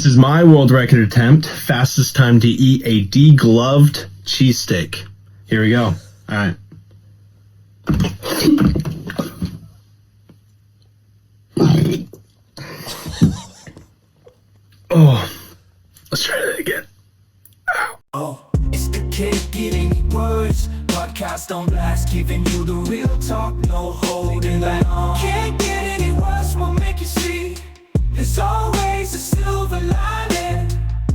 This is my world record attempt. Fastest time to eat a degloved cheese steak. Here we go. All right. Oh, let's try that again. Ow. Oh, it's the kid getting words. Podcast on blast, giving you the real talk, no holding back. Can't get any worse, we'll make you see. There's always a silver lining.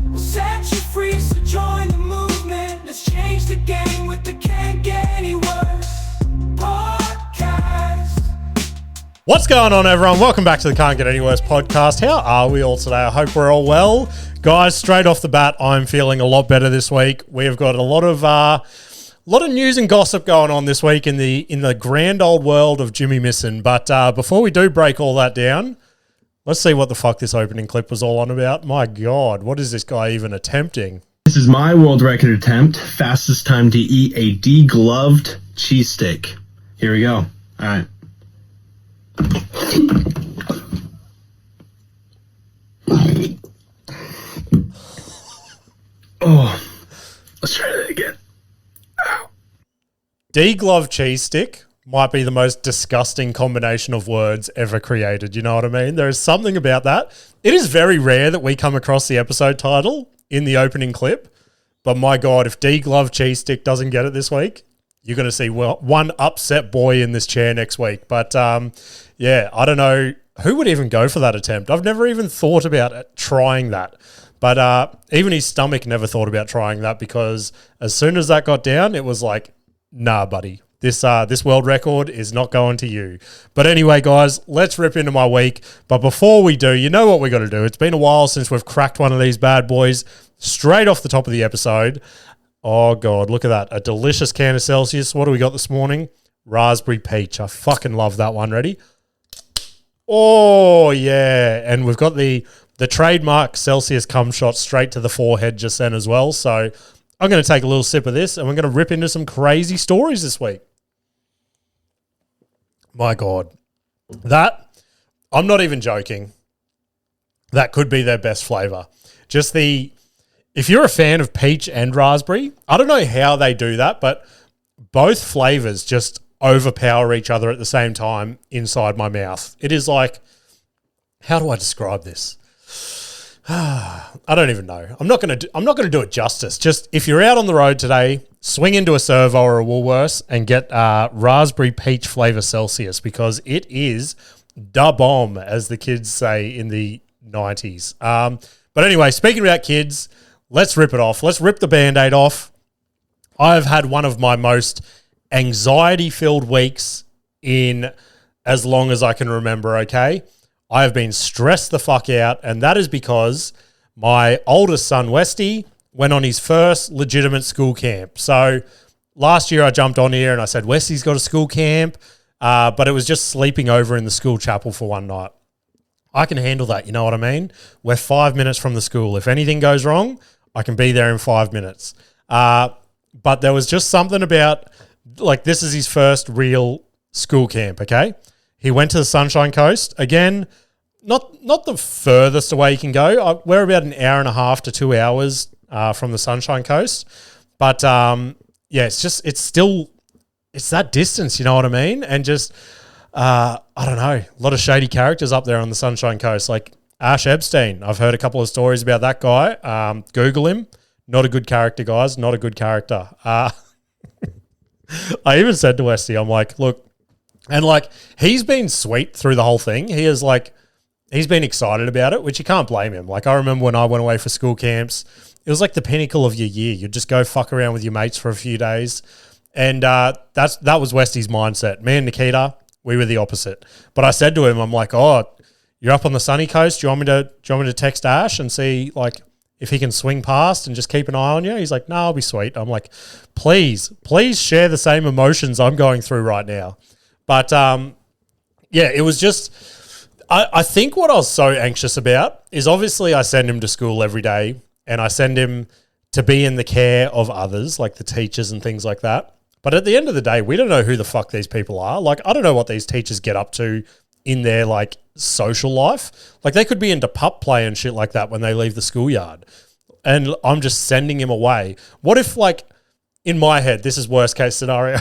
We'll set you free, so join the movement. Let's change the game with the Can't Get Any Worse podcast. What's going on, everyone? Welcome back to the Can't Get Any Worse podcast. How are we all today? I hope we're all well. Guys, straight off the bat, I'm feeling a lot better this week. We've got a lot of news and gossip going on this week in the grand old world of Jimmy Missing. But before we do break all that down, let's see what the fuck this opening clip was all on about. My God, what is this guy even attempting? This is my world record attempt. Fastest time to eat a degloved cheese steak. Here we go. All right. Oh, let's try that again. Ow. Degloved cheese stick might be the most disgusting combination of words ever created. You know what I mean? There is something about that. It is very rare that we come across the episode title in the opening clip. But my God, if Degloved cheese stick doesn't get it this week, you're going to see one upset boy in this chair next week. But yeah, I don't know who would even go for that attempt. I've never even thought about trying that. But even his stomach never thought about trying that, because as soon as that got down, it was like, nah, buddy. This world record is not going to you. But anyway, guys, let's rip into my week. But before we do, you know what we got to do. It's been a while since we've cracked one of these bad boys straight off the top of the episode. Oh, God, look at that. A delicious can of Celsius. What do we got this morning? Raspberry peach. I fucking love that one. Ready? Oh, yeah. And we've got the trademark Celsius cum shot straight to the forehead just then as well. So I'm going to take a little sip of this and we're going to rip into some crazy stories this week. My God. That, I'm not even joking. That could be their best flavor. If you're a fan of peach and raspberry, I don't know how they do that, but both flavors just overpower each other at the same time inside my mouth. It is like, how do I describe this? I don't even know. I'm not going to do it justice. Just if you're out on the road today, swing into a Servo or a Woolworths and get raspberry peach flavor Celsius, because it is da bomb, as the kids say in the 90s. But anyway, speaking about kids, let's rip it off. Let's rip the Band-Aid off. I've had one of my most anxiety-filled weeks in as long as I can remember, okay? I have been stressed the fuck out, and that is because my oldest son, Westy, went on his first legitimate school camp. So last year I jumped on here and I said, Westy's got a school camp, but it was just sleeping over in the school chapel for one night. I can handle that, you know what I mean? We're 5 minutes from the school. If anything goes wrong, I can be there in 5 minutes. But there was just something about, like, this is his first real school camp, okay? He went to the Sunshine Coast. Again, not the furthest away you can go. We're about an hour and a half to 2 hours from the Sunshine Coast. But, yeah, it's that distance, you know what I mean? And just, I don't know, a lot of shady characters up there on the Sunshine Coast. Like Ash Epstein. I've heard a couple of stories about that guy. Google him. Not a good character, guys. Not a good character. I even said to Westy, I'm like, look, and like, he's been sweet through the whole thing. He's been excited about it, which you can't blame him. Like, I remember when I went away for school camps, it was like the pinnacle of your year. You'd just go fuck around with your mates for a few days. And that was Westy's mindset. Me and Nikita, we were the opposite. But I said to him, I'm like, oh, you're up on the sunny coast. Do you want me to text Ash and see, like, if he can swing past and just keep an eye on you? He's like, no, I'll be sweet. I'm like, please share the same emotions I'm going through right now. But, yeah, it was just, I think what I was so anxious about is, obviously I send him to school every day and I send him to be in the care of others, like the teachers and things like that. But at the end of the day, we don't know who the fuck these people are. Like, I don't know what these teachers get up to in their like social life. Like they could be into pup play and shit like that when they leave the schoolyard. And I'm just sending him away. What if like in my head, this is worst case scenario.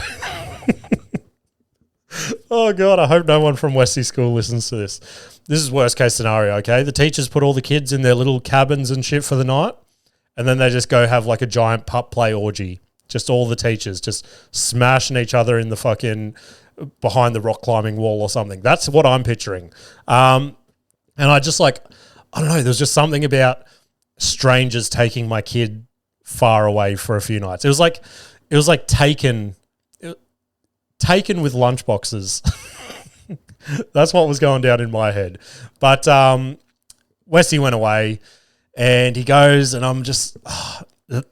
Oh God, I hope no one from Westy School listens to this. This is worst case scenario, okay? The teachers put all the kids in their little cabins and shit for the night, and then they just go have like a giant pup play orgy. Just all the teachers just smashing each other in the fucking behind the rock climbing wall or something. That's what I'm picturing. And I just like, I don't know, there's just something about strangers taking my kid far away for a few nights. It was like taken with lunchboxes. That's what was going down in my head. But Westy went away and he goes and I'm just,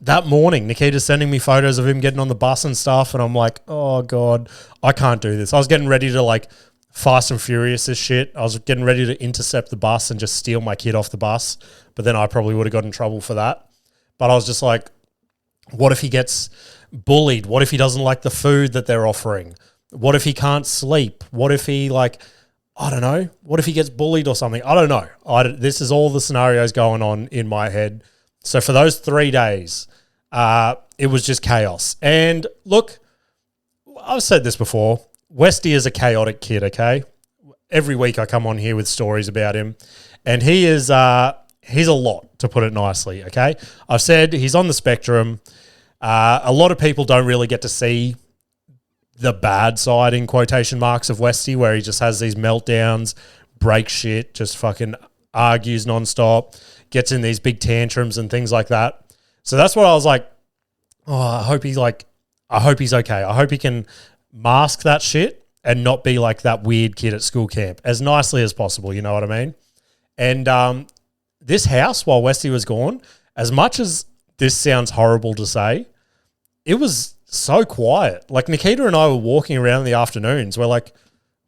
that morning, Nikita's sending me photos of him getting on the bus and stuff. And I'm like, oh God, I can't do this. I was getting ready to like Fast and Furious this shit. I was getting ready to intercept the bus and just steal my kid off the bus. But then I probably would have got in trouble for that. But I was just like, what if he gets bullied? What if he doesn't like the food that they're offering? What if he can't sleep? What if he like, I don't know. What if he gets bullied or something? I don't know. This is all the scenarios going on in my head. So for those 3 days, it was just chaos. And look, I've said this before. Westy is a chaotic kid, okay? Every week I come on here with stories about him. And he's a lot, to put it nicely, okay? I've said he's on the spectrum. A lot of people don't really get to see the bad side, in quotation marks, of Westy, where he just has these meltdowns, breaks shit, just fucking argues nonstop, gets in these big tantrums and things like that. So that's what I was like, oh, I hope he's okay. I hope he can mask that shit and not be like that weird kid at school camp as nicely as possible, you know what I mean? And this house, while Westy was gone, as much as this sounds horrible to say, it was so quiet. Like Nikita and I were walking around in the afternoons. We're like,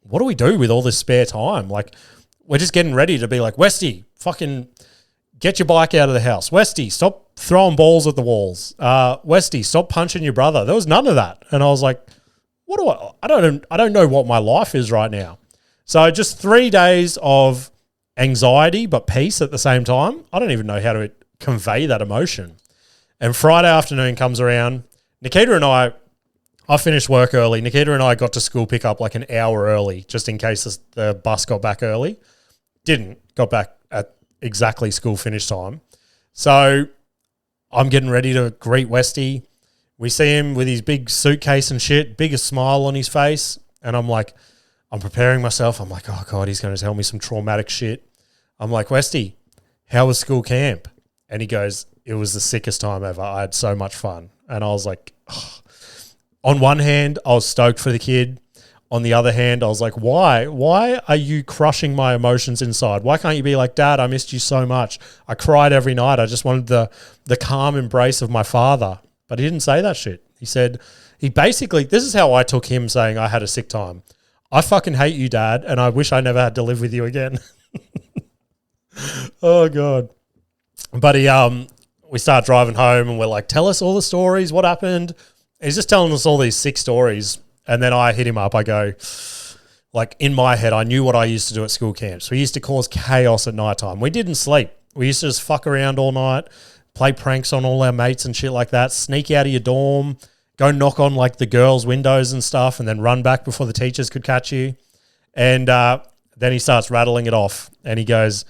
what do we do with all this spare time? Like, we're just getting ready to be like, Westy, fucking get your bike out of the house. Westy, stop throwing balls at the walls. Westy, stop punching your brother. There was none of that. And I was like, I don't know what my life is right now. So just 3 days of anxiety, but peace at the same time. I don't even know how to convey that emotion. And Friday afternoon comes around. Nikita and I finished work early. Nikita and I got to school pick up like an hour early, just in case the bus got back early. Got back at exactly school finish time. So I'm getting ready to greet Westy. We see him with his big suitcase and shit, biggest smile on his face. And I'm like, I'm preparing myself. I'm like, oh God, he's going to tell me some traumatic shit. I'm like, Westy, how was school camp? And he goes, it was the sickest time ever. I had so much fun. And I was like, oh. On one hand, I was stoked for the kid. On the other hand, I was like, why? Why are you crushing my emotions inside? Why can't you be like, Dad, I missed you so much. I cried every night. I just wanted the calm embrace of my father. But he didn't say that shit. He said, this is how I took him saying I had a sick time. I fucking hate you, Dad, and I wish I never had to live with you again. Oh, God. But we start driving home and we're like, tell us all the stories. What happened? He's just telling us all these sick stories. And then I hit him up. I go, like in my head, I knew what I used to do at school camps. We used to cause chaos at nighttime. We didn't sleep. We used to just fuck around all night, play pranks on all our mates and shit like that, sneak out of your dorm, go knock on like the girls' windows and stuff, and then run back before the teachers could catch you. And then he starts rattling it off. And he goes,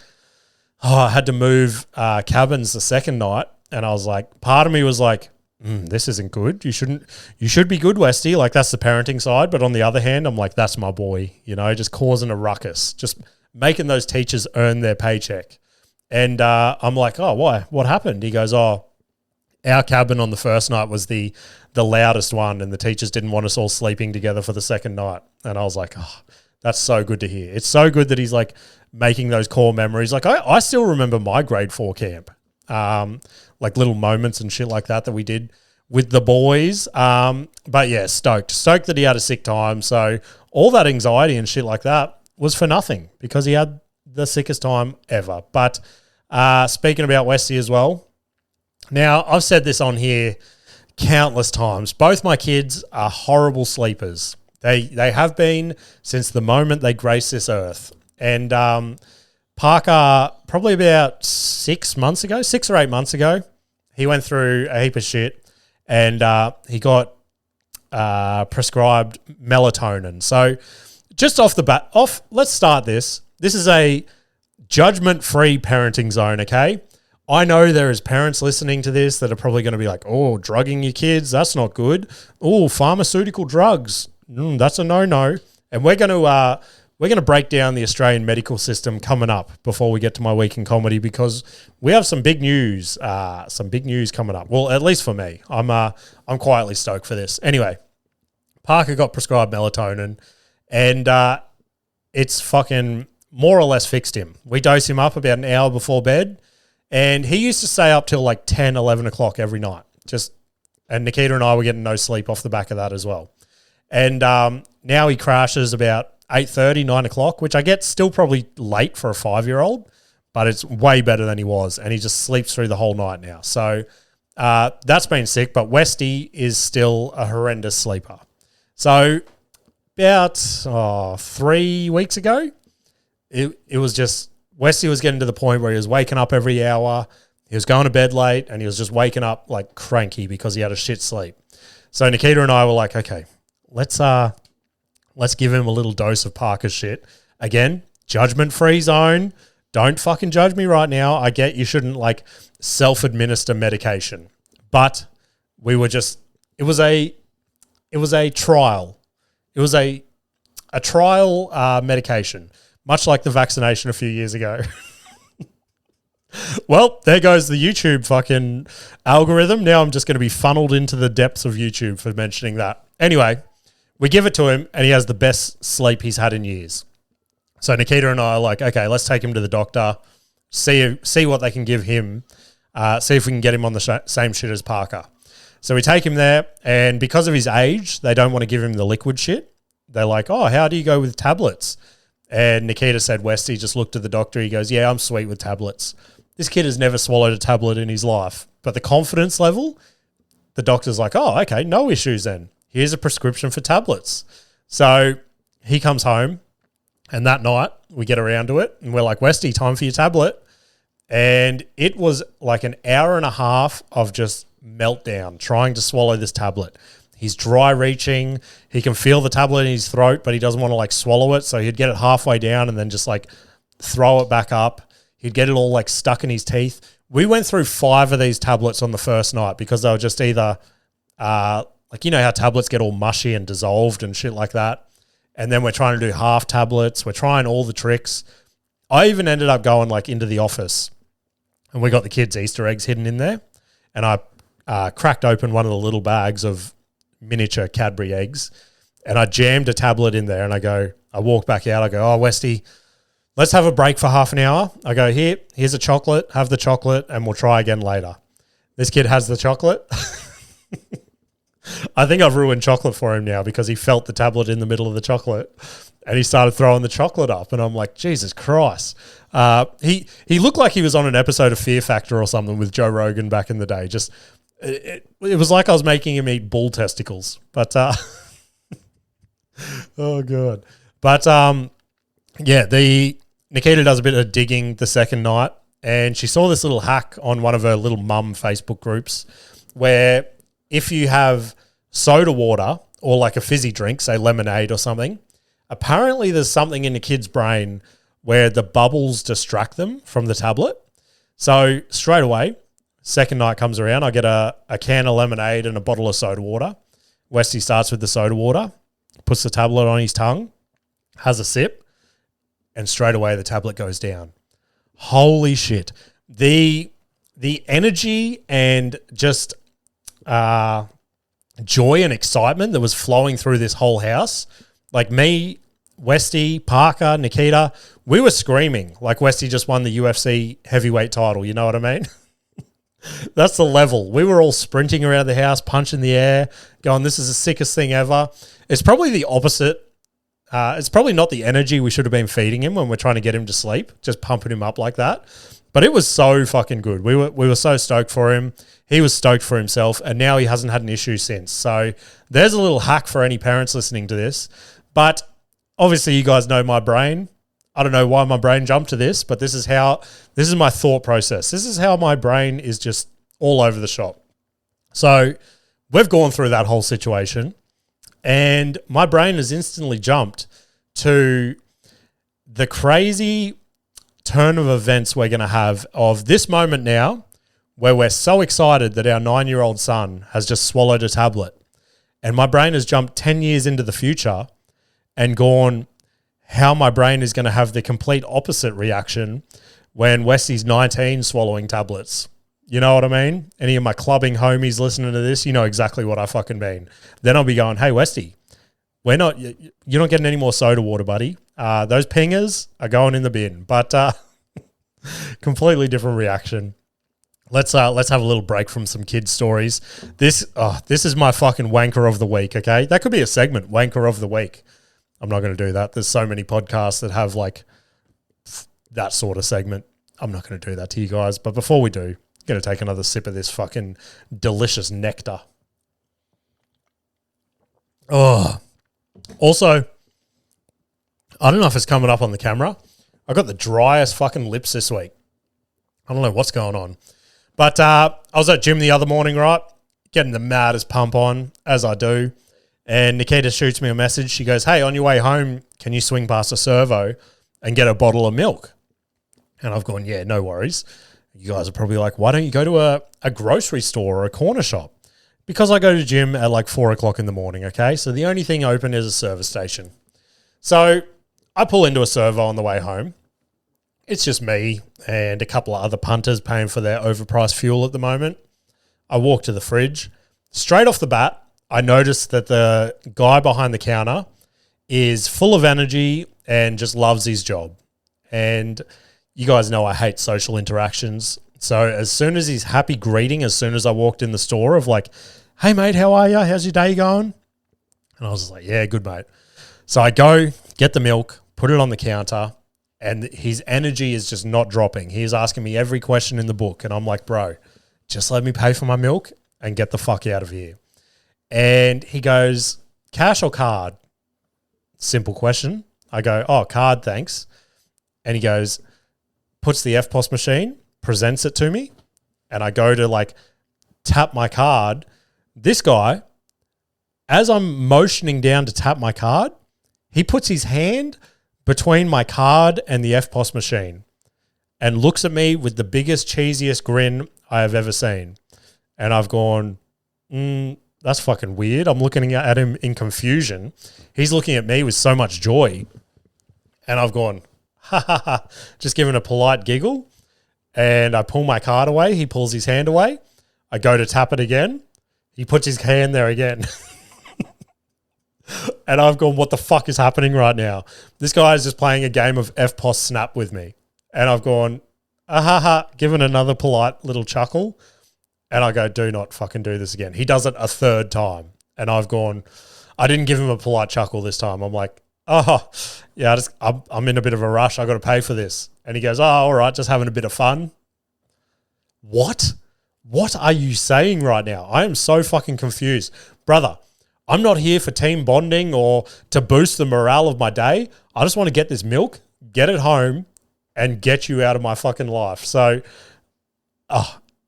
I had to move cabins the second night. And I was like, part of me was like, this isn't good. You should be good, Westy. Like, that's the parenting side. But on the other hand, I'm like, that's my boy, just causing a ruckus, just making those teachers earn their paycheck. And I'm like, oh, why? What happened? He goes, oh, our cabin on the first night was the loudest one, and the teachers didn't want us all sleeping together for the second night. And I was like, oh, that's so good to hear. It's so good that he's like making those core memories. Like I still remember my grade 4 camp, like little moments and shit like that we did with the boys. But yeah, stoked that he had a sick time. So all that anxiety and shit like that was for nothing because he had the sickest time ever. But speaking about Westy as well, now I've said this on here countless times. Both my kids are horrible sleepers. They have been since the moment they graced this earth. And Parker, probably about 6 or 8 months ago, he went through a heap of shit, and he got prescribed melatonin. So just off the bat, let's start this. This is a judgment-free parenting zone, okay? I know there is parents listening to this that are probably going to be like, oh, drugging your kids, that's not good. Oh, pharmaceutical drugs, that's a no-no. And we're going to break down the Australian medical system coming up before we get to my week in comedy, because we have some big news coming up. Well, at least for me, I'm quietly stoked for this. Anyway, Parker got prescribed melatonin, and it's fucking more or less fixed him. We dose him up about an hour before bed, and he used to stay up till like 10, 11 o'clock every night. And Nikita and I were getting no sleep off the back of that as well. And now he crashes about 8:30, 9 o'clock, which I get still probably late for a 5-year-old, but it's way better than he was, and he just sleeps through the whole night now. So that's been sick, but Westy is still a horrendous sleeper. So about 3 weeks ago, it was just Westy was getting to the point where he was waking up every hour, he was going to bed late, and he was just waking up like cranky because he had a shit sleep. So Nikita and I were like, okay, let's give him a little dose of Parker's shit. Again, judgment-free zone. Don't fucking judge me right now. I get you shouldn't like self-administer medication, but we were just, it was a trial. It was a trial medication, much like the vaccination a few years ago. Well, there goes the YouTube fucking algorithm. Now I'm just going to be funneled into the depths of YouTube for mentioning that. Anyway, we give it to him, and he has the best sleep he's had in years. So Nikita and I are like, okay, let's take him to the doctor, see what they can give him, see if we can get him on the same shit as Parker. So we take him there, and because of his age, they don't want to give him the liquid shit. They're like, oh, how do you go with tablets? And Nikita said, Westy just looked at the doctor. He goes, yeah, I'm sweet with tablets. This kid has never swallowed a tablet in his life. But the confidence level, the doctor's like, oh, okay, no issues then. Here's a prescription for tablets. So he comes home, and that night we get around to it, and we're like, Westy, time for your tablet. And it was like an hour and a half of just meltdown trying to swallow this tablet. He's dry reaching. He can feel the tablet in his throat, but he doesn't want to like swallow it. So he'd get it halfway down and then just like throw it back up. He'd get it all like stuck in his teeth. We went through 5 of these tablets on the first night because they were just either like, you know how tablets get all mushy and dissolved and shit like that. And then we're trying to do half tablets. We're trying all the tricks. I even ended up going like into the office, and we got the kids' Easter eggs hidden in there. And I cracked open one of the little bags of miniature Cadbury eggs, and I jammed a tablet in there, and I walk back out. I go, oh, Westy, let's have a break for half an hour. I go, here's a chocolate, have the chocolate, and we'll try again later. This kid has the chocolate. I think I've ruined chocolate for him now because he felt the tablet in the middle of the chocolate, and he started throwing the chocolate up, and I'm like, Jesus Christ. He looked like he was on an episode of Fear Factor or something with Joe Rogan back in the day. Just it was like I was making him eat bull testicles, but oh god. But yeah, Nikita does a bit of digging the second night, and she saw this little hack on one of her little mum Facebook groups where if you have soda water or like a fizzy drink, say lemonade or something, apparently there's something in the kid's brain where the bubbles distract them from the tablet. So straight away, second night comes around, I get a can of lemonade and a bottle of soda water. Westy starts with the soda water, puts the tablet on his tongue, has a sip, and straight away the tablet goes down. Holy shit. The energy and just joy and excitement that was flowing through this whole house, like me, Westy, Parker, Nikita, we were screaming like Westy just won the UFC heavyweight title. You know what I mean? That's the level. We were all sprinting around the house, punching the air, going, this is the sickest thing ever. It's probably the opposite. It's probably not the energy we should have been feeding him when we're trying to get him to sleep, just pumping him up like that. But it was so fucking good. We were so stoked for him. He was stoked for himself, and now he hasn't had an issue since. So there's a little hack for any parents listening to this. But obviously you guys know my brain. I don't know why my brain jumped to this, but this is my thought process. This is how my brain is just all over the shop. So we've gone through that whole situation, and my brain has instantly jumped to the crazy turn of events we're going to have of this moment now where we're so excited that our 9-year-old son has just swallowed a tablet. And my brain has jumped 10 years into the future and gone how my brain is going to have the complete opposite reaction when Westy's 19 swallowing tablets. You know what I mean? Any of my clubbing homies listening to this, you know exactly what I fucking mean. Then I'll be going, hey, Westy, you're not getting any more soda water, buddy. Those pingers are going in the bin. But completely different reaction. Let's have a little break from some kids' stories. This is my fucking wanker of the week, okay? That could be a segment, wanker of the week. I'm not going to do that. There's so many podcasts that have like that sort of segment. I'm not going to do that to you guys. But before we do, I'm going to take another sip of this fucking delicious nectar. Oh, also, I don't know if it's coming up on the camera. I got the driest fucking lips this week. I don't know what's going on. But I was at gym the other morning, right? Getting the maddest pump on, as I do. And Nikita shoots me a message. She goes, hey, on your way home, can you swing past a servo and get a bottle of milk? And I've gone, yeah, no worries. You guys are probably like, why don't you go to a grocery store or a corner shop? Because I go to gym at like 4 o'clock in the morning, okay? So the only thing open is a service station. So I pull into a servo on the way home. It's just me and a couple of other punters paying for their overpriced fuel at the moment. I walk to the fridge. Straight off the bat, I noticed that the guy behind the counter is full of energy and just loves his job. And you guys know I hate social interactions. So as soon as he's happy greeting, as soon as I walked in the store of like, hey mate, how are you? How's your day going? And I was just like, yeah, good mate. So I go get the milk, put it on the counter, and his energy is just not dropping. He's asking me every question in the book. And I'm like, bro, just let me pay for my milk and get the fuck out of here. And he goes, cash or card? Simple question. I go, oh, card, thanks. And he goes, puts the EFTPOS machine, presents it to me, and I go to like tap my card. This guy, as I'm motioning down to tap my card, he puts his hand between my card and the EFTPOS machine and looks at me with the biggest, cheesiest grin I have ever seen. And I've gone, that's fucking weird. I'm looking at him in confusion. He's looking at me with so much joy. And I've gone, ha ha ha, just giving a polite giggle. And I pull my card away. He pulls his hand away. I go to tap it again. He puts his hand there again. And I've gone, what the fuck is happening right now? This guy is just playing a game of EFTPOS Snap with me. And I've gone, given another polite little chuckle. And I go, do not fucking do this again. He does it a third time. And I've gone, I didn't give him a polite chuckle this time. I'm like, oh, yeah, I'm in a bit of a rush. I got to pay for this. And he goes, oh, all right, just having a bit of fun. What? What are you saying right now? I am so fucking confused. Brother, I'm not here for team bonding or to boost the morale of my day. I just want to get this milk, get it home, and get you out of my fucking life. So,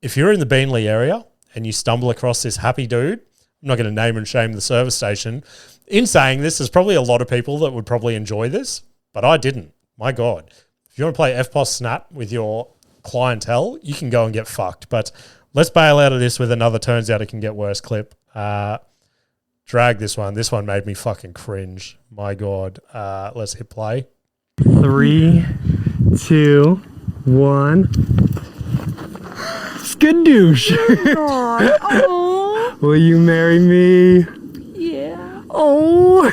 if you're in the Beanley area and you stumble across this happy dude, I'm not going to name and shame the service station. In saying this, there's probably a lot of people that would probably enjoy this, but I didn't. My God. If you want to play EFTPOS Snap with your clientele, you can go and get fucked. But let's bail out of this with another turns out it can get worse clip. Drag this one. This one made me fucking cringe. My God. Let's hit play. 3, 2, 1. Skadoosh. Oh, Will you marry me? yeah. Oh.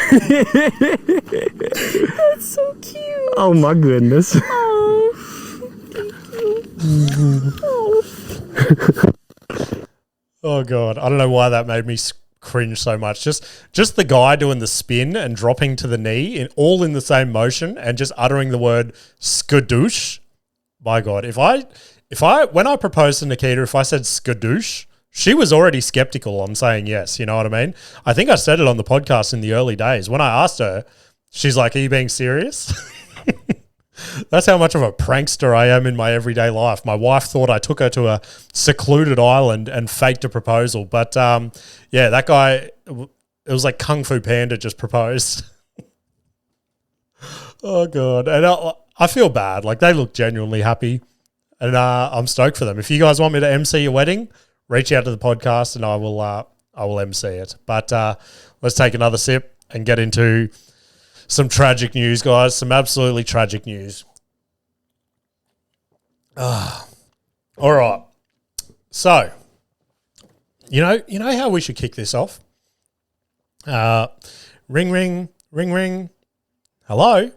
That's so cute. Oh my goodness. Oh, thank you. Oh. Oh, God. I don't know why that made me cringe so much. Just the guy doing the spin and dropping to the knee all in the same motion and just uttering the word skadoosh. my God, when I proposed to Nikita, if I said Skadoosh, she was already skeptical on saying yes. You know what I mean? I think I said it on the podcast in the early days. When I asked her, she's like, "Are you being serious?" That's how much of a prankster I am in my everyday life. My wife thought I took her to a secluded island and faked a proposal. But yeah, that guy, it was like Kung Fu Panda just proposed. Oh, God. And I feel bad. Like, they look genuinely happy. And I'm stoked for them. If you guys want me to MC your wedding, reach out to the podcast and I will MC it. But let's take another sip and get into some tragic news, guys. Some absolutely tragic news. All right. So, you know how we should kick this off? Ring, ring, ring, ring. Hello?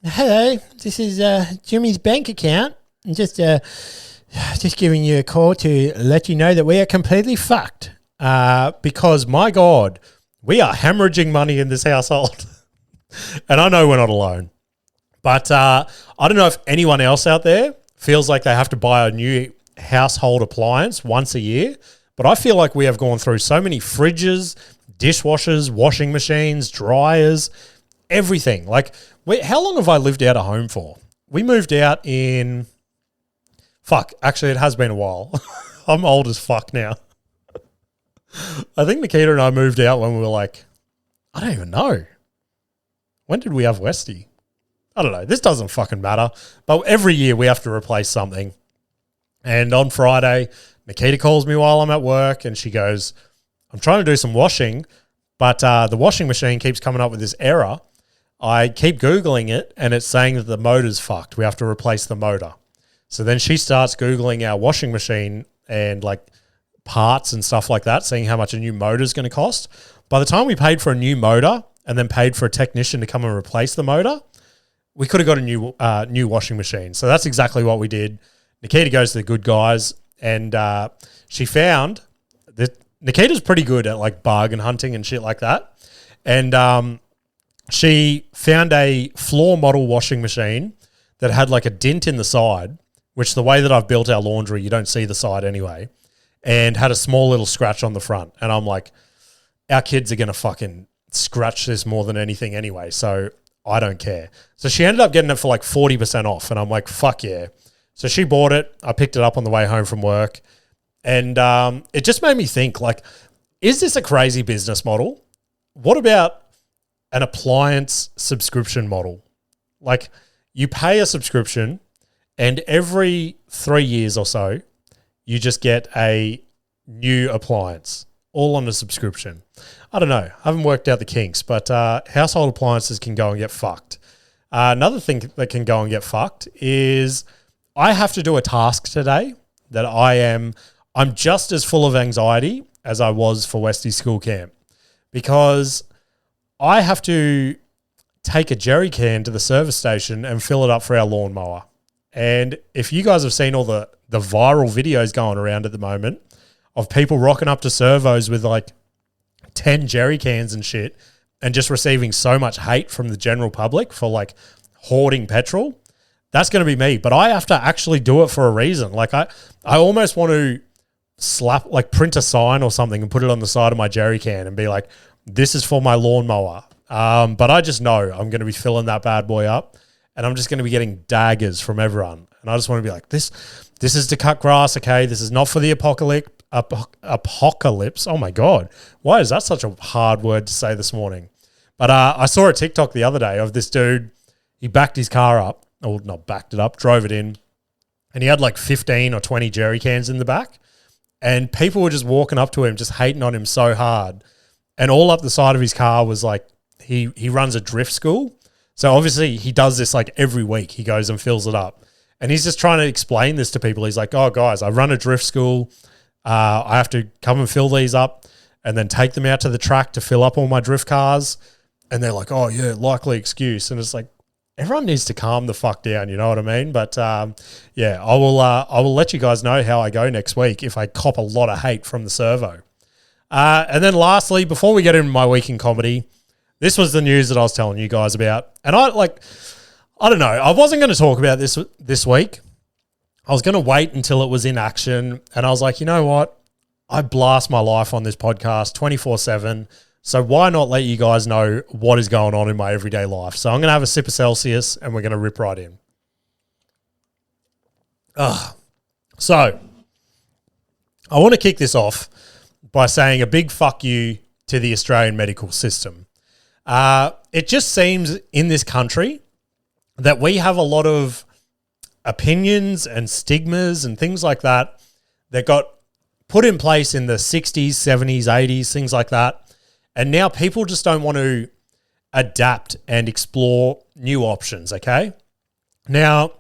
Hello, this is Jimmy's bank account. I'm just giving you a call to let you know that we are completely fucked. Because, my God, we are hemorrhaging money in this household. And I know we're not alone. But I don't know if anyone else out there feels like they have to buy a new household appliance once a year. But I feel like we have gone through so many fridges, dishwashers, washing machines, dryers, everything. Like, how long have I lived out of home for? We moved out in... Fuck, actually, it has been a while. I'm old as fuck now. I think Nikita and I moved out when we were like... I don't even know. When did we have Westy? I don't know. This doesn't fucking matter. But every year we have to replace something. And on Friday, Nikita calls me while I'm at work and she goes, I'm trying to do some washing, but the washing machine keeps coming up with this error. I keep Googling it and it's saying that the motor's fucked. We have to replace the motor. So then she starts Googling our washing machine and like parts and stuff like that, seeing how much a new motor is going to cost. By the time we paid for a new motor and then paid for a technician to come and replace the motor, we could have got a new washing machine. So that's exactly what we did. Nikita goes to the good guys and she found that Nikita's pretty good at like bargain hunting and shit like that. And she found a floor model washing machine that had like a dent in the side, which the way that I've built our laundry, you don't see the side anyway, and had a small little scratch on the front. And I'm like, our kids are going to fucking scratch this more than anything anyway, so I don't care. So she ended up getting it for like 40% off, and I'm like, fuck yeah. So she bought it. I picked it up on the way home from work, and it just made me think, like, is this a crazy business model? What about an appliance subscription model? Like, you pay a subscription, and every 3 years or so, you just get a new appliance, all on a subscription. I don't know. I haven't worked out the kinks, but household appliances can go and get fucked. Another thing that can go and get fucked is I have to do a task today that I'm just as full of anxiety as I was for Westy school camp, because I have to take a jerry can to the service station and fill it up for our lawnmower. And if you guys have seen all the viral videos going around at the moment of people rocking up to servos with like 10 jerry cans and shit and just receiving so much hate from the general public for like hoarding petrol, that's going to be me. But I have to actually do it for a reason. Like I almost want to print a sign or something and put it on the side of my jerry can and be like, this is for my lawnmower. But I just know I'm going to be filling that bad boy up and I'm just going to be getting daggers from everyone. And I just want to be like, this is to cut grass, okay? This is not for the apocalypse. Apocalypse. Oh my God. Why is that such a hard word to say this morning? But I saw a TikTok the other day of this dude. He backed his car up, or not backed it up, drove it in, and he had like 15 or 20 jerry cans in the back. And people were just walking up to him, just hating on him so hard. And all up the side of his car was like, he runs a drift school. So obviously he does this like every week. He goes and fills it up. And he's just trying to explain this to people. He's like, oh, guys, I run a drift school. I have to come and fill these up and then take them out to the track to fill up all my drift cars. And they're like, oh, yeah, likely excuse. And it's like, everyone needs to calm the fuck down, you know what I mean? But, yeah, I will let you guys know how I go next week if I cop a lot of hate from the servo. And then lastly, before we get into my week in comedy, this was the news that I was telling you guys about. And I don't know. I wasn't going to talk about this week. I was going to wait until it was in action. And I was like, you know what? I blast my life on this podcast 24/7. So why not let you guys know what is going on in my everyday life? So I'm going to have a sip of Celsius and we're going to rip right in. So I want to kick this off by saying a big fuck you to the Australian medical system. It just seems in this country that we have a lot of opinions and stigmas and things like that that got put in place in the 60s, 70s, 80s, things like that. And now people just don't want to adapt and explore new options, okay? Now,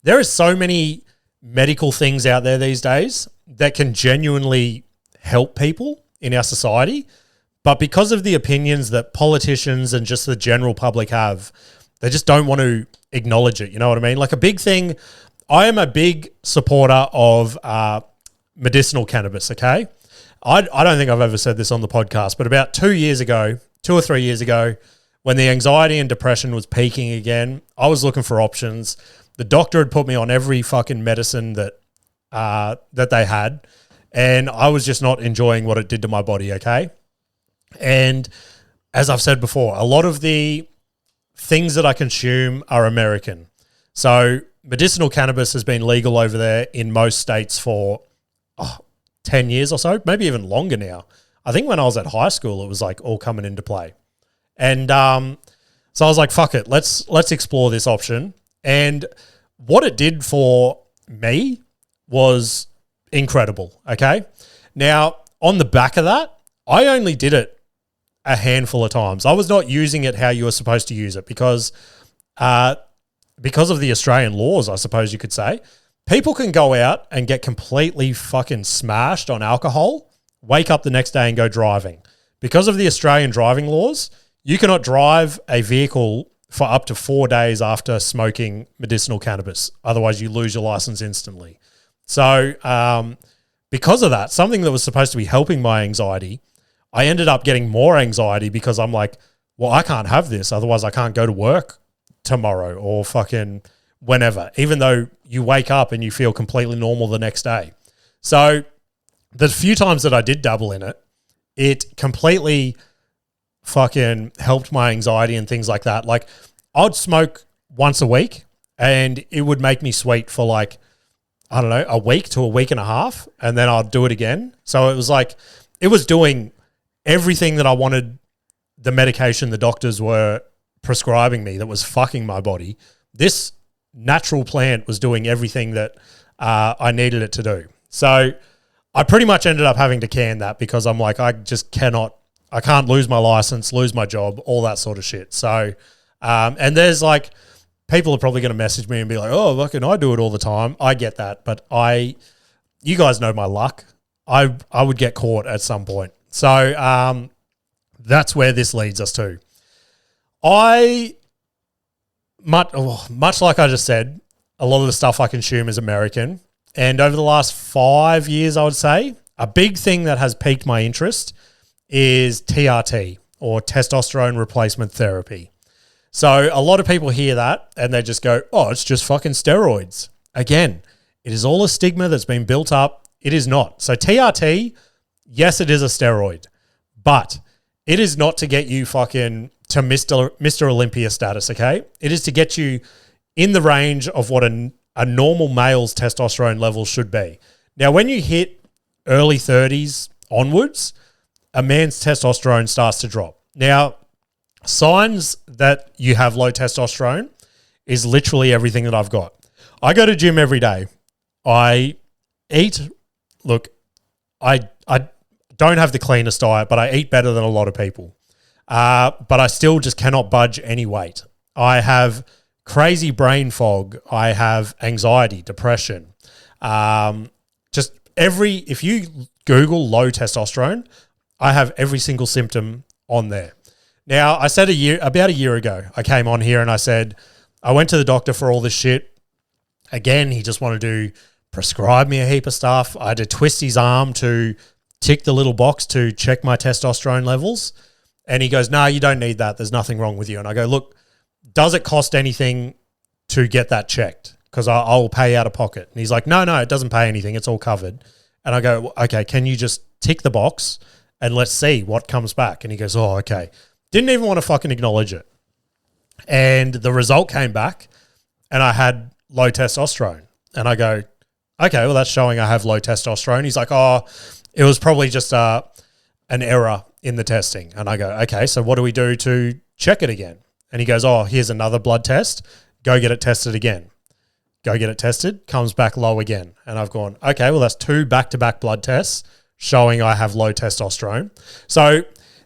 there are so many medical things out there these days that can genuinely help people in our society. But because of the opinions that politicians and just the general public have, they just don't want to acknowledge it. You know what I mean? Like a big thing, I am a big supporter of medicinal cannabis, okay? I don't think I've ever said this on the podcast, but about 2 or 3 years ago, when the anxiety and depression was peaking again, I was looking for options. The doctor had put me on every fucking medicine that they had, and I was just not enjoying what it did to my body, okay? And as I've said before, a lot of the things that I consume are American. So medicinal cannabis has been legal over there in most states for 10 years or so, maybe even longer now. I think when I was at high school, it was like all coming into play. And so I was like, fuck it, let's explore this option. And what it did for me was incredible, okay? Now, on the back of that, I only did it a handful of times. I was not using it how you were supposed to use it because of the Australian laws, I suppose you could say. People can go out and get completely fucking smashed on alcohol, wake up the next day and go driving. Because of the Australian driving laws, you cannot drive a vehicle for up to 4 days after smoking medicinal cannabis. Otherwise, you lose your license instantly. So because of that, something that was supposed to be helping my anxiety, I ended up getting more anxiety because I'm like, well, I can't have this. Otherwise, I can't go to work tomorrow or fucking whenever, even though you wake up and you feel completely normal the next day. So the few times that I did dabble in it, it completely fucking helped my anxiety and things like that. Like I'd smoke once a week and it would make me sweet for like, I don't know, a week to a week and a half. And then I'd do it again. So it was like, it was doing everything that I wanted the medication the doctors were prescribing me that was fucking my body. This natural plant was doing everything that I needed it to do. So I pretty much ended up having to can that because I'm like, I can't lose my license, lose my job, all that sort of shit. So, and there's like, people are probably going to message me and be like, oh, fucking, I do it all the time. I get that. But you guys know my luck. I would get caught at some point. So that's where this leads us to. Much like I just said, a lot of the stuff I consume is American. And over the last 5 years, I would say, a big thing that has piqued my interest is TRT, or testosterone replacement therapy. So a lot of people hear that and they just go, oh, it's just fucking steroids. Again, it is all a stigma that's been built up. It is not. So TRT, yes, it is a steroid, but it is not to get you fucking to Mr. Olympia status, okay? It is to get you in the range of what a normal male's testosterone level should be. Now, when you hit early 30s onwards, a man's testosterone starts to drop. Now, signs that you have low testosterone is literally everything that I've got. I go to gym every day. I eat, look, I don't have the cleanest diet, but I eat better than a lot of people. But I still just cannot budge any weight. I have crazy brain fog. I have anxiety, depression. If you Google low testosterone, I have every single symptom on there. Now, I said about a year ago, I came on here and I said, I went to the doctor for all this shit. Again, he just wanted to prescribe me a heap of stuff. I had to twist his arm to tick the little box to check my testosterone levels. And he goes, no, you don't need that. There's nothing wrong with you. And I go, look, does it cost anything to get that checked because I'll pay out of pocket. And he's like, no, it doesn't pay anything. It's all covered. And I go, okay, can you just tick the box and let's see what comes back? And he goes, oh, okay. Didn't even want to fucking acknowledge it. And the result came back and I had low testosterone. And I go, okay, well, that's showing I have low testosterone. He's like, oh, it was probably just an error in the testing. And I go, okay, so what do we do to check it again? And he goes, oh, here's another blood test. Go get it tested again. Go get it tested, comes back low again. And I've gone, okay, well, that's 2 back-to-back blood tests showing I have low testosterone. So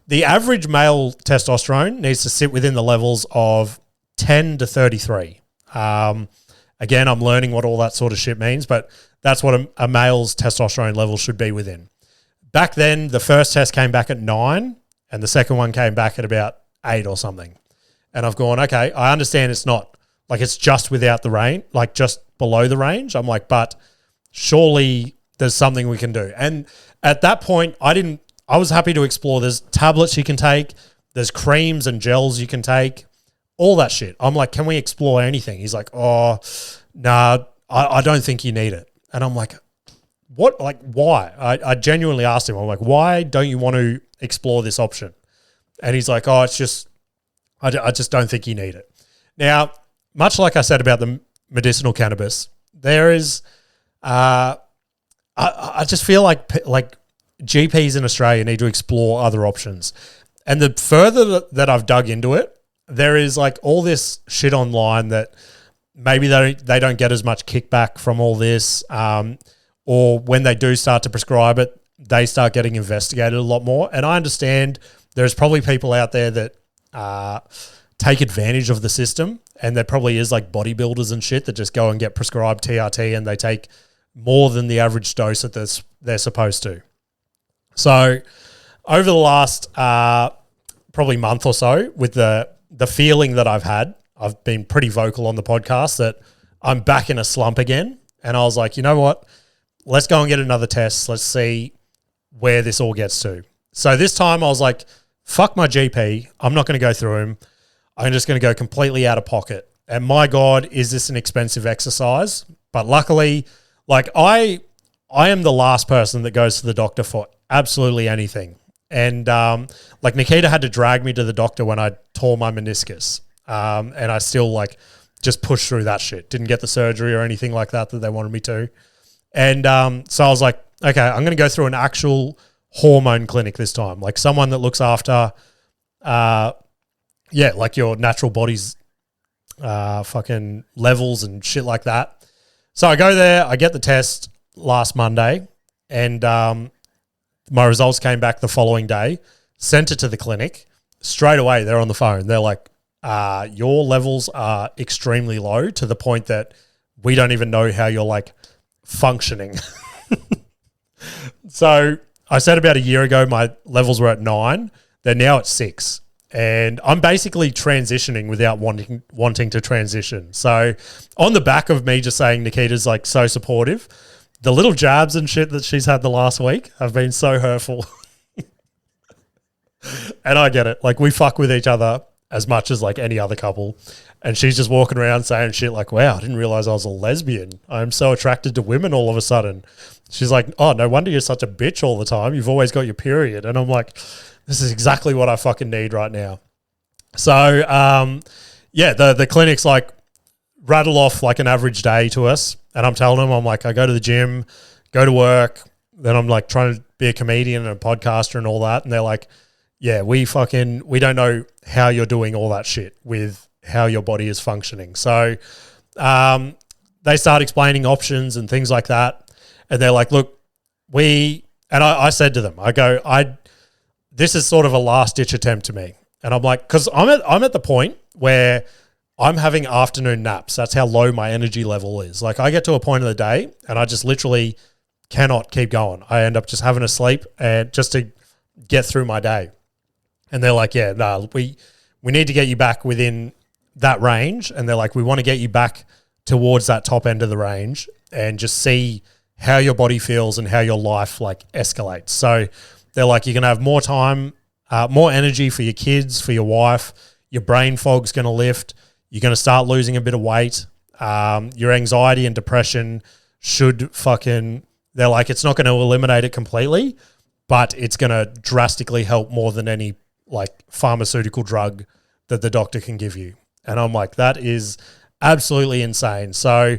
the average male testosterone needs to sit within the levels of 10 to 33. Again, I'm learning what all that sort of shit means, but that's what a male's testosterone level should be within. Back then, the first test came back at 9 and the second one came back at about 8 or something. And I've gone, okay, I understand it's not, like it's just without the range, like just below the range. I'm like, but surely there's something we can do. And at that point, I was happy to explore. There's tablets you can take. There's creams and gels you can take. All that shit. I'm like, can we explore anything? He's like, oh, nah, I don't think you need it. And I'm like, what? Like, why? I genuinely asked him, I'm like, why don't you want to explore this option? And he's like, oh, it's just, I just don't think you need it. Now, much like I said about the medicinal cannabis, there is, I just feel like GPs in Australia need to explore other options. And the further that I've dug into it, there is like all this shit online that maybe they don't get as much kickback from all this, or when they do start to prescribe it, they start getting investigated a lot more. And I understand there's probably people out there that take advantage of the system, and there probably is like bodybuilders and shit that just go and get prescribed TRT and they take more than the average dose that they're supposed to. So over the last probably month or so, with the feeling that I've had, I've been pretty vocal on the podcast that I'm back in a slump again. And I was like, you know what? Let's go and get another test. Let's see where this all gets to. So this time I was like, fuck my GP. I'm not going to go through him. I'm just going to go completely out of pocket. And my God, is this an expensive exercise? But luckily, like I am the last person that goes to the doctor for absolutely anything. And like Nikita had to drag me to the doctor when I tore my meniscus. And I still like just pushed through that shit. Didn't get the surgery or anything like that they wanted me to. And so I was like, okay, I'm going to go through an actual hormone clinic this time. Like someone that looks after, like your natural body's fucking levels and shit like that. So I go there, I get the test last Monday, and my results came back the following day, sent it to the clinic. Straight away, they're on the phone. They're like, your levels are extremely low to the point that we don't even know how you're like functioning. So I said about a year ago, my levels were at 9. They're now at 6. And I'm basically transitioning without wanting to transition. So on the back of me just saying Nikita's like so supportive, the little jabs and shit that she's had the last week have been so hurtful. And I get it. Like we fuck with each other as much as like any other couple. And she's just walking around saying shit like, wow, I didn't realize I was a lesbian. I'm so attracted to women all of a sudden. She's like, oh, no wonder you're such a bitch all the time. You've always got your period. And I'm like, this is exactly what I fucking need right now. So, the clinic's like rattle off like an average day to us. And I'm telling them, I'm like, I go to the gym, go to work. Then I'm like trying to be a comedian and a podcaster and all that. And they're like, yeah, we don't know how you're doing all that shit with how your body is functioning. So they start explaining options and things like that. And they're like, look, I said to them, I go, this is sort of a last ditch attempt to me. And I'm like, cause I'm at the point where I'm having afternoon naps. That's how low my energy level is. Like I get to a point of the day and I just literally cannot keep going. I end up just having a sleep and just to get through my day. And they're like, yeah, no, we need to get you back within that range. And they're like, we want to get you back towards that top end of the range and just see how your body feels and how your life like escalates. So they're like, you're going to have more time, more energy for your kids, for your wife. Your brain fog's going to lift. You're going to start losing a bit of weight. Your anxiety and depression should fucking, they're like, it's not going to eliminate it completely, but it's going to drastically help more than any like pharmaceutical drug that the doctor can give you. And I'm like, that is absolutely insane. So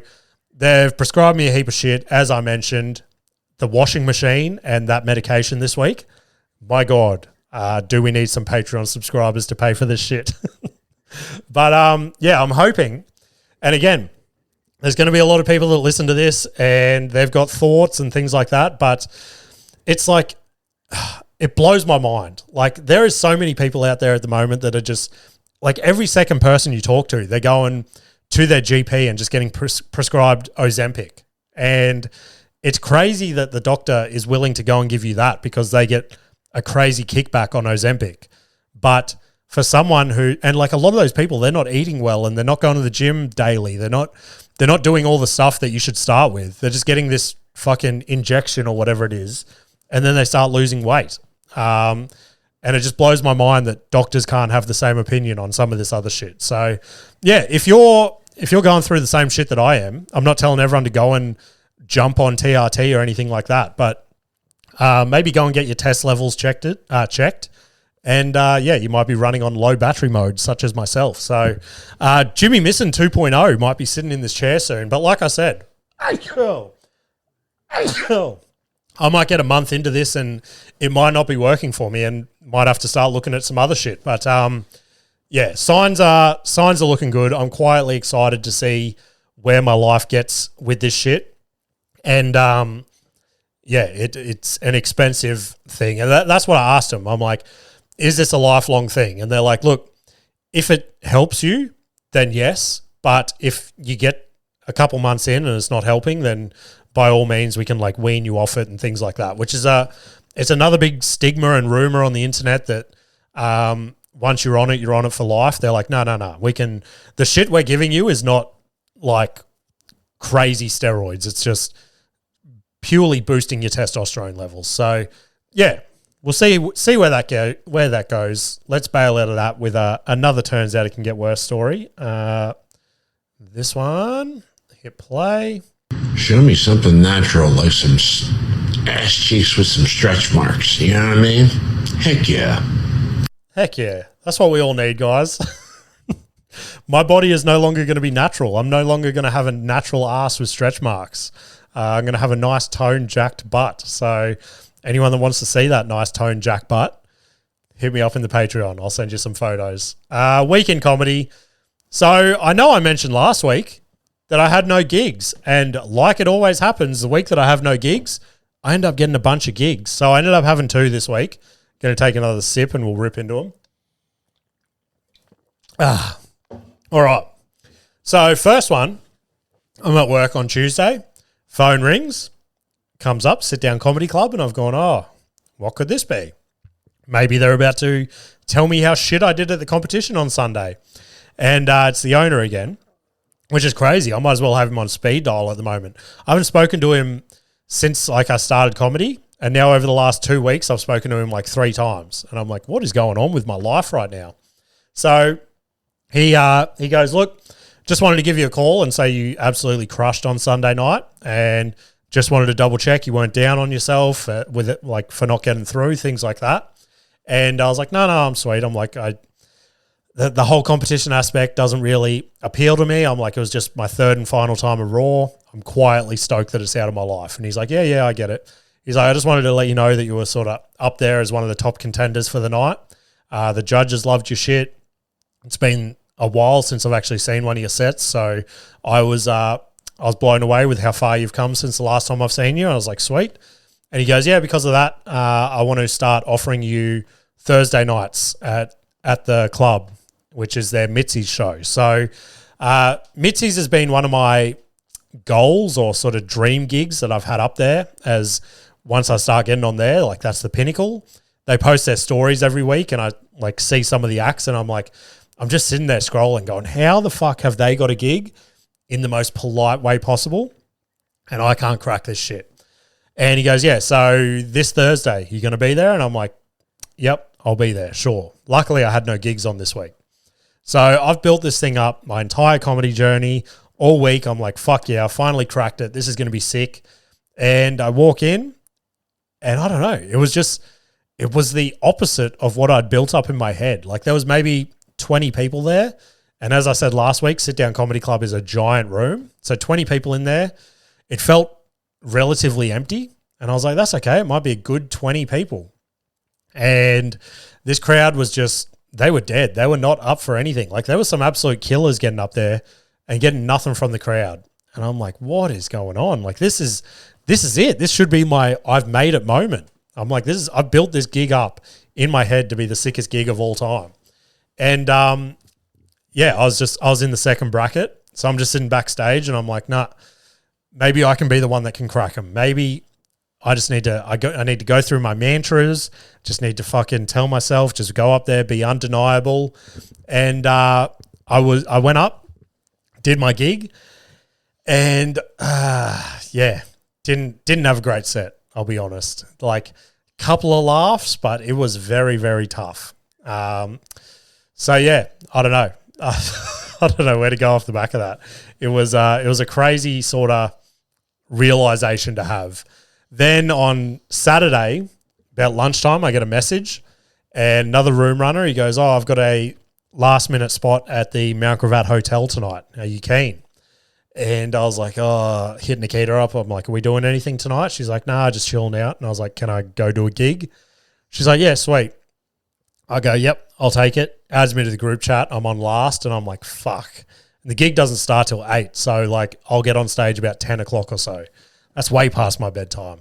they've prescribed me a heap of shit. As I mentioned, the washing machine and that medication this week. My God, do we need some Patreon subscribers to pay for this shit? But yeah, I'm hoping. And again, there's going to be a lot of people that listen to this and they've got thoughts and things like that. But it's like, it blows my mind. Like, there is so many people out there at the moment that are just like, every second person you talk to, they're going to their GP and just getting prescribed Ozempic. And it's crazy that the doctor is willing to go and give you that because they get a crazy kickback on Ozempic. But for someone who, and like a lot of those people, they're not eating well and they're not going to the gym daily. They're not doing all the stuff that you should start with. They're just getting this fucking injection or whatever it is. And then they start losing weight. And it just blows my mind that doctors can't have the same opinion on some of this other shit. So yeah, if you're going through the same shit that I am, I'm not telling everyone to go and jump on TRT or anything like that, but maybe go and get your test levels checked. And yeah, you might be running on low battery mode, such as myself. So Jimmy Misson 2.0 might be sitting in this chair soon. But like I said, I might get a month into this and it might not be working for me and might have to start looking at some other shit. But yeah, signs are looking good. I'm quietly excited to see where my life gets with this shit. And yeah, it's an expensive thing. And that's what I asked them. I'm like, is this a lifelong thing? And they're like, look, if it helps you, then yes. But if you get a couple months in and it's not helping, then by all means, we can like wean you off it and things like that, which is it's another big stigma and rumor on the internet that once you're on it for life. They're like, no, the shit we're giving you is not like crazy steroids. It's just purely boosting your testosterone levels. So yeah, we'll see where that goes. Let's bail out of that with another turns out it can get worse story. This one, hit play. Show me something natural, like some ass cheeks with some stretch marks. You know what I mean? Heck yeah. Heck yeah. That's what we all need, guys. My body is no longer going to be natural. I'm no longer going to have a natural ass with stretch marks. I'm going to have a nice toned, jacked butt. So anyone that wants to see that nice toned, jacked butt, hit me up in the Patreon. I'll send you some photos. Weekend comedy. So I know I mentioned last week that I had no gigs. And like it always happens, the week that I have no gigs, I end up getting a bunch of gigs. So I ended up having 2 this week. Going to take another sip and we'll rip into them. All right. So first one, I'm at work on Tuesday. Phone rings, comes up, Sit Down Comedy Club, and I've gone, oh, what could this be? Maybe they're about to tell me how shit I did at the competition on Sunday. And it's the owner again, which is crazy. I might as well have him on speed dial at the moment. I haven't spoken to him since like I started comedy. And now over the last 2 weeks, I've spoken to him like 3 times. And I'm like, what is going on with my life right now? So he goes, look, just wanted to give you a call and say you absolutely crushed on Sunday night. And just wanted to double check you weren't down on yourself with it, like for not getting through, things like that. And I was like, no, I'm sweet. I'm like, the whole competition aspect doesn't really appeal to me. I'm like, it was just my 3rd and final time of Raw. I'm quietly stoked that it's out of my life. And he's like, yeah, I get it. He's like, I just wanted to let you know that you were sort of up there as one of the top contenders for the night. The judges loved your shit. It's been a while since I've actually seen one of your sets. So I was blown away with how far you've come since the last time I've seen you. I was like, sweet. And he goes, yeah, because of that, I want to start offering you Thursday nights at the club, which is their Mitzi's show. So Mitzi's has been one of my goals or sort of dream gigs that I've had up there, as once I start getting on there, like that's the pinnacle. They post their stories every week and I like see some of the acts and I'm like, I'm just sitting there scrolling going, how the fuck have they got a gig in the most polite way possible? And I can't crack this shit. And he goes, yeah, so this Thursday, you going to be there? And I'm like, yep, I'll be there, sure. Luckily, I had no gigs on this week. So I've built this thing up, my entire comedy journey, all week. I'm like, fuck yeah, I finally cracked it. This is going to be sick. And I walk in and I don't know. It was the opposite of what I'd built up in my head. Like there was maybe 20 people there. And as I said last week, Sit Down Comedy Club is a giant room. So 20 people in there. It felt relatively empty. And I was like, that's okay. It might be a good 20 people. And this crowd was just, they were dead. They were not up for anything. Like there was some absolute killers getting up there and getting nothing from the crowd. And I'm like, what is going on? Like this is it. This should be my I've made it moment. I'm like, I've built this gig up in my head to be the sickest gig of all time. And yeah, I was in the second bracket. So I'm just sitting backstage and I'm like, nah, maybe I can be the one that can crack them. Maybe I just need to, I need to go through my mantras, just need to fucking tell myself, just go up there, be undeniable. And I went up, did my gig, and yeah, didn't have a great set, I'll be honest. Like couple of laughs, but it was very, very tough. So yeah, I don't know. I don't know where to go off the back of that. It was a crazy sort of realization to have. Then on Saturday, about lunchtime, I get a message and another room runner. He goes, I've got a last minute spot at the Mount Gravatt Hotel tonight. Are you keen? And I was like, hit Nikita up. I'm like, are we doing anything tonight? She's like, nah, just chilling out. And I was like, can I go do a gig? She's like, yeah, sweet. I go, yep, I'll take it. Adds me to the group chat. I'm on last and I'm like, fuck. And the gig doesn't start till 8. So like I'll get on stage about 10 o'clock or so. That's way past my bedtime.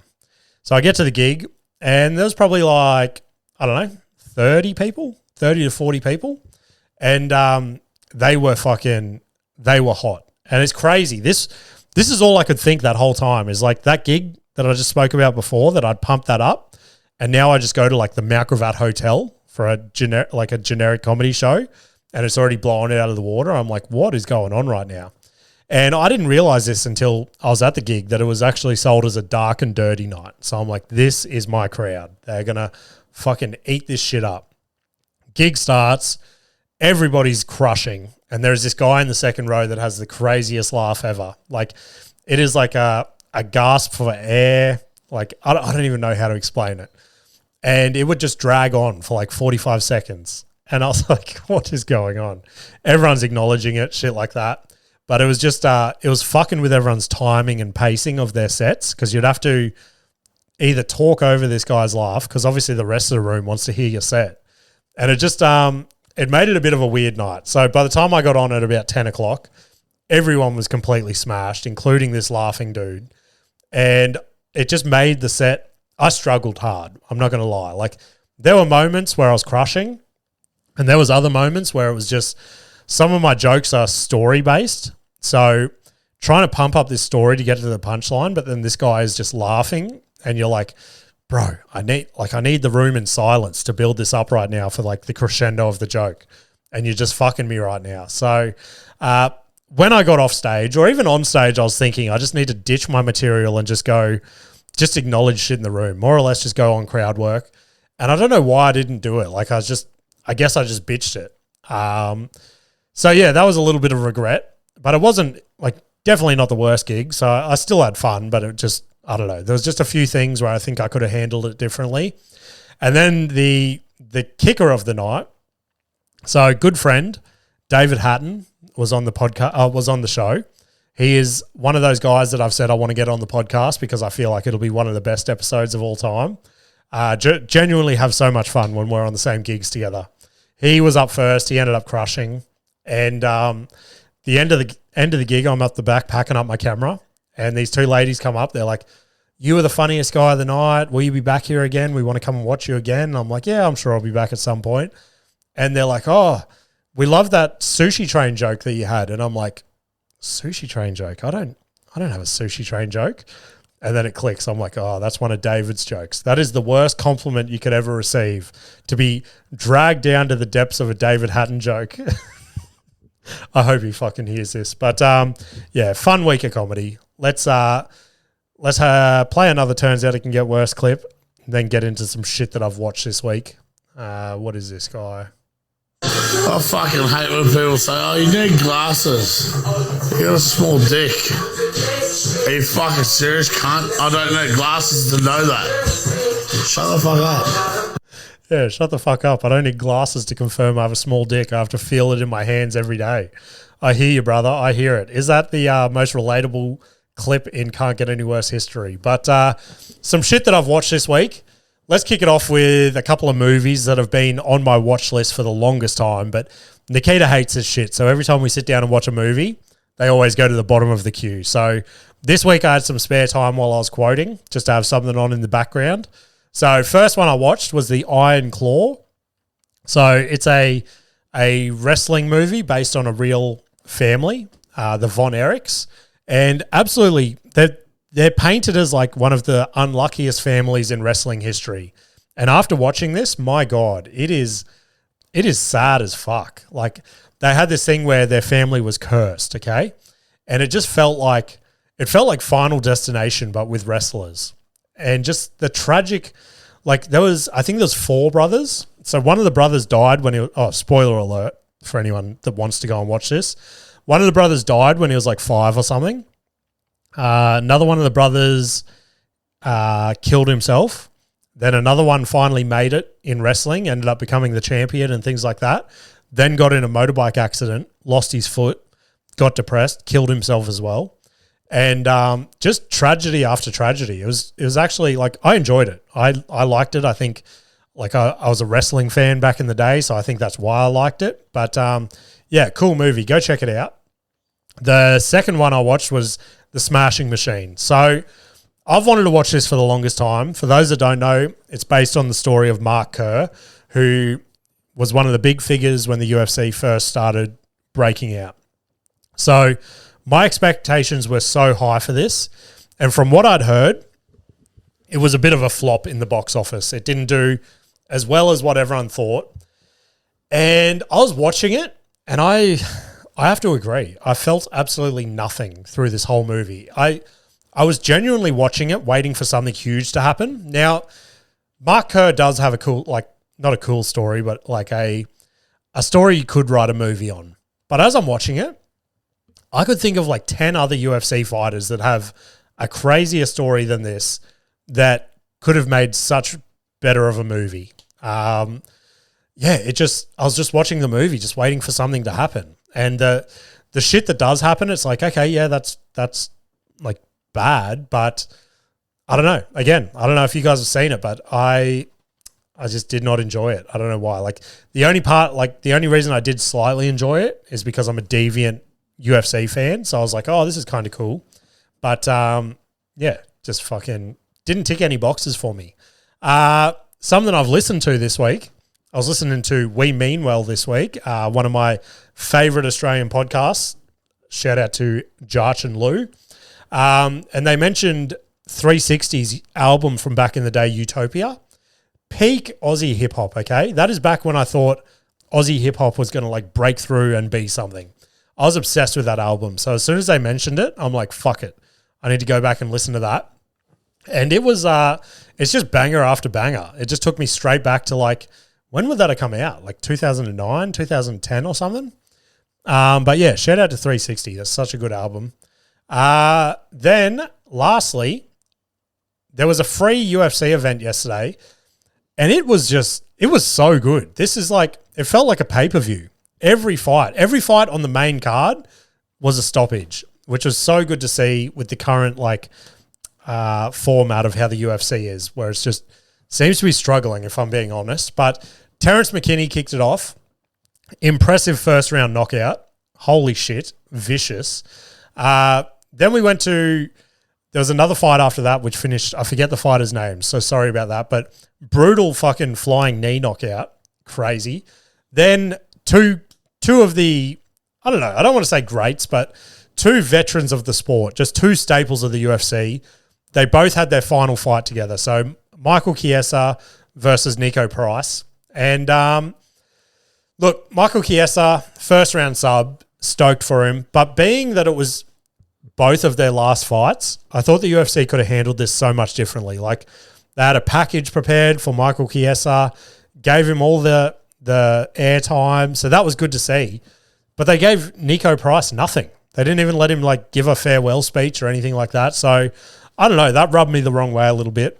So I get to the gig and there was probably like, I don't know, 30 to 40 people. And they were hot. And it's crazy. This is all I could think that whole time is like that gig that I just spoke about before that I'd pumped that up. And now I just go to like the Mount Gravatt Hotel for a generic comedy show and it's already blowing it out of the water. I'm like, what is going on right now? And I didn't realize this until I was at the gig that it was actually sold as a dark and dirty night. So I'm like, this is my crowd. They're going to fucking eat this shit up. Gig starts. Everybody's crushing. And there's this guy in the second row that has the craziest laugh ever. Like it is like a gasp for air. Like I don't even know how to explain it. And it would just drag on for like 45 seconds. And I was like, what is going on? Everyone's acknowledging it, shit like that. But it was just, it was fucking with everyone's timing and pacing of their sets because you'd have to either talk over this guy's laugh because obviously the rest of the room wants to hear your set. And it just, it made it a bit of a weird night. So by the time I got on at about 10 o'clock, everyone was completely smashed, including this laughing dude. And it just made the set, I struggled hard. I'm not going to lie. Like there were moments where I was crushing and there was other moments where it was just, some of my jokes are story based. So trying to pump up this story to get to the punchline, but then this guy is just laughing and you're like, bro, I need the room in silence to build this up right now for like the crescendo of the joke. And you're just fucking me right now. So when I got off stage or even on stage, I was thinking I just need to ditch my material and just acknowledge shit in the room, more or less just go on crowd work. And I don't know why I didn't do it. Like I guess I just bitched it. So yeah, that was a little bit of regret, but it wasn't like definitely not the worst gig. So I still had fun, but it just, I don't know. There was just a few things where I think I could have handled it differently. And then the kicker of the night. So a good friend, David Hatton, was on the podcast, was on the show. He is one of those guys that I've said I want to get on the podcast because I feel like it'll be one of the best episodes of all time. Genuinely have so much fun when we're on the same gigs together. He was up first. He ended up crushing. And the end of the gig, I'm up the back packing up my camera, and these two ladies come up. They're like, "You were the funniest guy of the night. Will you be back here again? We want to come and watch you again." And I'm like, "Yeah, I'm sure I'll be back at some point." And they're like, "Oh, we love that sushi train joke that you had." And I'm like, "Sushi train joke? I don't have a sushi train joke." And then it clicks. I'm like, oh, that's one of David's jokes. That is the worst compliment you could ever receive, to be dragged down to the depths of a David Hatton joke. I hope he fucking hears this. But yeah, fun week of comedy. Let's play another Turns Out It Can Get Worse clip, then get into some shit that I've watched this week. What is this guy? I fucking hate when people say, oh, you need glasses. You got a small dick. Are you fucking serious, cunt? I don't need glasses to know that. Shut the fuck up. Yeah, shut the fuck up. I don't need glasses to confirm I have a small dick. I have to feel it in my hands every day. I hear you, brother. I hear it. Is that the most relatable clip in Can't Get Any Worse history? But some shit that I've watched this week. Let's kick it off with a couple of movies that have been on my watch list for the longest time. But Nikita hates this shit. So every time we sit down and watch a movie, they always go to the bottom of the queue. So this week I had some spare time while I was quoting, just to have something on in the background. So first one I watched was The Iron Claw. So it's a wrestling movie based on a real family, the Von Erichs. And absolutely, they're painted as like one of the unluckiest families in wrestling history. And after watching this, my God, it is sad as fuck. Like they had this thing where their family was cursed, okay? And it just felt like Final Destination, but with wrestlers. And just the tragic, like I think there was 4 brothers. So one of the brothers died when spoiler alert for anyone that wants to go and watch this. One of the brothers died when he was like 5 or something. Another one of the brothers killed himself. Then another one finally made it in wrestling, ended up becoming the champion and things like that. Then got in a motorbike accident, lost his foot, got depressed, killed himself as well. And just tragedy after tragedy. It was actually like, I enjoyed it. I liked it. I think like I was a wrestling fan back in the day, so I think that's why I liked it. But yeah, cool movie. Go check it out. The second one I watched was The Smashing Machine. So I've wanted to watch this for the longest time. For those that don't know, it's based on the story of Mark Kerr, who was one of the big figures when the UFC first started breaking out. So my expectations were so high for this. And from what I'd heard, it was a bit of a flop in the box office. It didn't do as well as what everyone thought. And I was watching it, and I have to agree. I felt absolutely nothing through this whole movie. I was genuinely watching it, waiting for something huge to happen. Now, Mark Kerr does have a cool, like, not a cool story, but like a story you could write a movie on. But as I'm watching it, I could think of like 10 other UFC fighters that have a crazier story than this that could have made such better of a movie. I was just watching the movie, just waiting for something to happen. And the shit that does happen, it's like, okay, yeah, that's like bad, but I don't know. Again, I don't know if you guys have seen it, but I just did not enjoy it. I don't know why. Like the only reason I did slightly enjoy it is because I'm a deviant UFC fan. So I was like, oh, this is kind of cool. But yeah, just fucking didn't tick any boxes for me. Something I've listened to this week, I was listening to We Mean Well this week, one of my favorite Australian podcasts. Shout out to Jarch and Lou. And they mentioned 360's album from back in the day, Utopia. Peak Aussie hip hop, okay? That is back when I thought Aussie hip hop was going to like break through and be something. I was obsessed with that album. So as soon as they mentioned it, I'm like, fuck it. I need to go back and listen to that. And it was, it's just banger after banger. It just took me straight back to like, when would that have come out? Like 2009, 2010 or something? But yeah, shout out to 360. That's such a good album. Then lastly, there was a free UFC event yesterday, and it was so good. This is like, it felt like a pay-per-view. Every fight on the main card was a stoppage, which was so good to see with the current like format of how the UFC is, where it's just seems to be struggling, if I'm being honest. But Terrence McKinney kicked it off. Impressive first round knockout. Holy shit. Vicious. Then we went to, there was another fight after that, which finished, I forget the fighter's name, so sorry about that, but brutal fucking flying knee knockout. Crazy. Then two of the, I don't know, I don't want to say greats, but two veterans of the sport, just two staples of the UFC. They both had their final fight together. So Michael Chiesa versus Nico Price. And look, Michael Chiesa, first round sub, stoked for him. But being that it was both of their last fights, I thought the UFC could have handled this so much differently. Like they had a package prepared for Michael Chiesa, gave him all the the airtime. So that was good to see. But they gave Nico Price nothing. They didn't even let him like give a farewell speech or anything like that. So I don't know. That rubbed me the wrong way a little bit.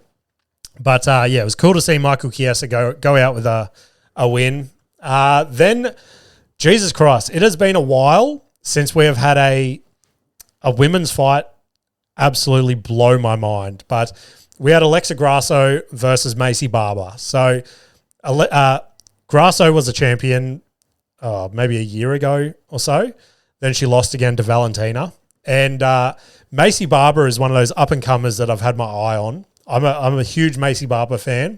But yeah, it was cool to see Michael Chiesa go out with a win. Then, Jesus Christ, it has been a while since we have had a women's fight absolutely blow my mind. But we had Alexa Grasso versus Macy Barber. So Grasso was a champion maybe a year ago or so. Then she lost again to Valentina. And Macy Barber is one of those up-and-comers that I've had my eye on. I'm a huge Macy Barber fan,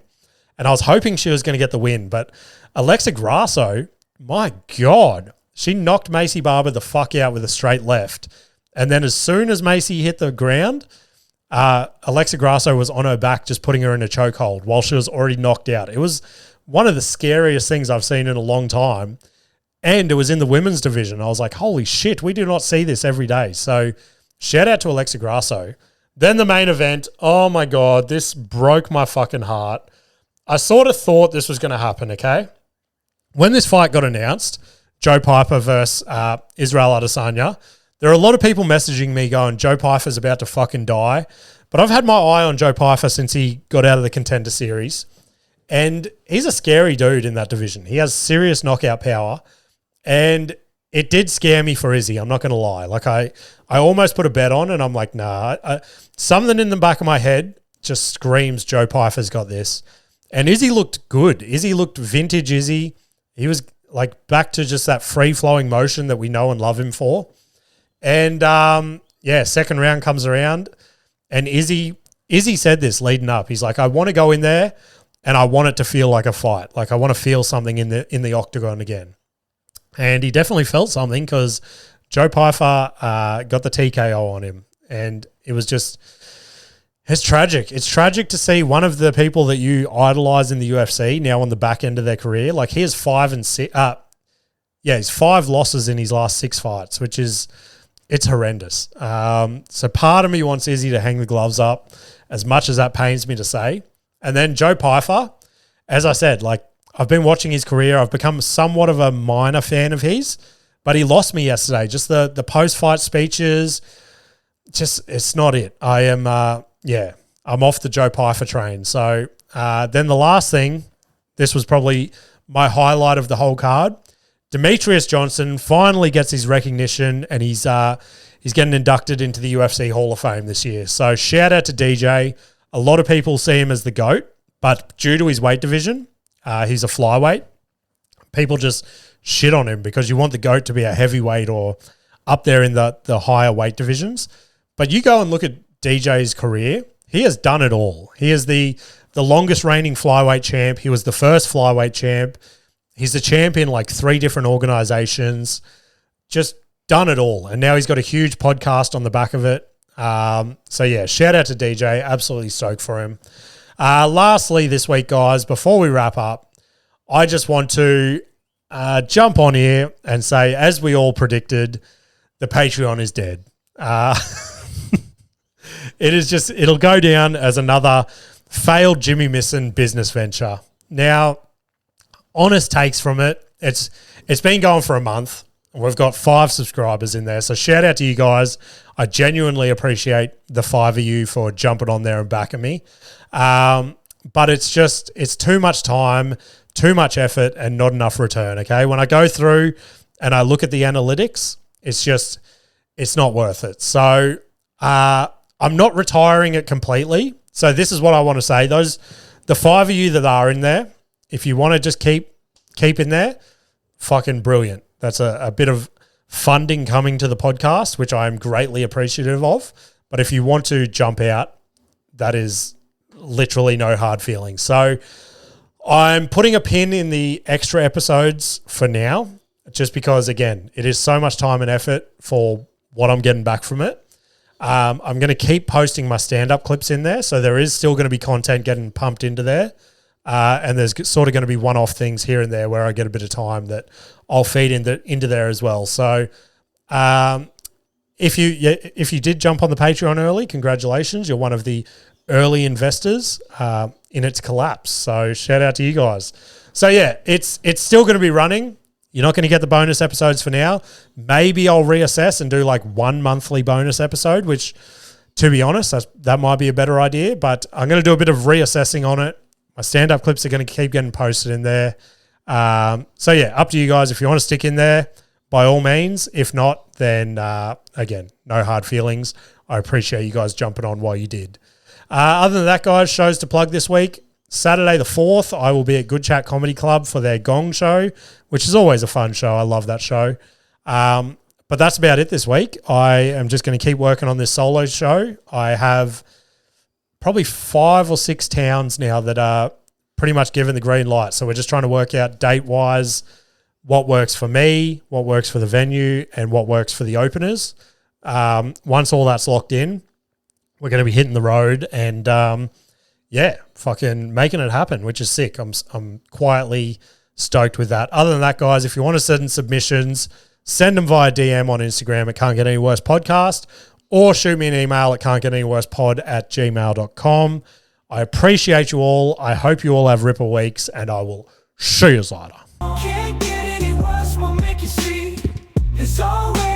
and I was hoping she was going to get the win. But Alexa Grasso, my God, she knocked Macy Barber the fuck out with a straight left. And then as soon as Macy hit the ground, Alexa Grasso was on her back just putting her in a chokehold while she was already knocked out. It was one of the scariest things I've seen in a long time. And it was in the women's division. I was like, holy shit, we do not see this every day. So shout out to Alexa Grasso. Then the main event, oh my God, this broke my fucking heart. I sort of thought this was going to happen, okay? When this fight got announced, Joe Piper versus Israel Adesanya, there are a lot of people messaging me going, Joe Piper's about to fucking die. But I've had my eye on Joe Piper since he got out of the Contender Series. And he's a scary dude in that division. He has serious knockout power. And it did scare me for Izzy. I'm not going to lie. Like I almost put a bet on, and I'm like, nah. Something in the back of my head just screams Joe Piper's got this. And Izzy looked good. Izzy looked vintage Izzy. He was like back to just that free-flowing motion that we know and love him for. And yeah, second round comes around, and Izzy said this leading up. He's like, I want to go in there, and I want it to feel like a fight. Like I want to feel something in the octagon again. And he definitely felt something because Joe Piper got the TKO on him. And it was just, it's tragic. It's tragic to see one of the people that you idolize in the UFC now on the back end of their career. Like he has 5 losses in his last 6 fights, which is, it's horrendous. So part of me wants Izzy to hang the gloves up, as much as that pains me to say. And then Joe Piper, as I said, like, I've been watching his career. I've become somewhat of a minor fan of his, but he lost me yesterday. Just the post-fight speeches, just it's not it. I am, I'm off the Joe Piper train. So then the last thing, this was probably my highlight of the whole card. Demetrius Johnson finally gets his recognition, and he's getting inducted into the UFC Hall of Fame this year. So shout out to DJ. A lot of people see him as the GOAT, but due to his weight division, he's a flyweight. People just shit on him because you want the GOAT to be a heavyweight or up there in the higher weight divisions. But you go and look at DJ's career, he has done it all. He is the longest reigning flyweight champ. He was the first flyweight champ. He's the champ in like 3 different organizations. Just done it all. And now he's got a huge podcast on the back of it. So yeah, shout out to DJ. Absolutely stoked for him. Lastly this week, guys, before we wrap up, I just want to jump on here and say, as we all predicted, the Patreon is dead. It'll go down as another failed Jimmy Misson business venture. Now, honest takes from it, it's been going for a month. We've got 5 subscribers in there. So shout out to you guys. I genuinely appreciate the 5 of you for jumping on there and backing me. But it's too much time, too much effort, and not enough return. Okay. When I go through and I look at the analytics, it's not worth it. So, I'm not retiring it completely. So this is what I want to say. The 5 of you that are in there, if you want to just keep in there, fucking brilliant. That's a bit of funding coming to the podcast, which I am greatly appreciative of. But if you want to jump out, that is literally no hard feelings. So I'm putting a pin in the extra episodes for now, just because, again, it is so much time and effort for what I'm getting back from it. I'm going to keep posting my stand-up clips in there. So there is still going to be content getting pumped into there. And there's sort of going to be one-off things here and there where I get a bit of time that I'll feed into there as well. So if you did jump on the Patreon early, congratulations. You're one of the early investors in its collapse. So shout out to you guys. So yeah, it's still going to be running. You're not going to get the bonus episodes for now. Maybe I'll reassess and do like one monthly bonus episode, which, to be honest, that might be a better idea. But I'm going to do a bit of reassessing on it. My stand-up clips are going to keep getting posted in there. So yeah, up to you guys. If you want to stick in there, by all means. If not, then again, no hard feelings. I appreciate you guys jumping on while you did. Other than that, guys, shows to plug this week. Saturday the 4th, I will be at Good Chat Comedy Club for their Gong show, which is always a fun show. I love that show. But that's about it this week. I am just going to keep working on this solo show. I have probably 5 or 6 towns now that are pretty much given the green light. So we're just trying to work out date-wise what works for me, what works for the venue, and what works for the openers. Once all that's locked in, we're going to be hitting the road and, fucking making it happen, which is sick. I'm quietly stoked with that. Other than that, guys, if you want to send submissions, send them via DM on Instagram at Can't Get Any Worse Podcast, or shoot me an email at can'tgetanywOrsePod@gmail.com. I appreciate you all. I hope you all have ripper weeks, and I will see you later. Can't get any worse, we'll make you see. It's always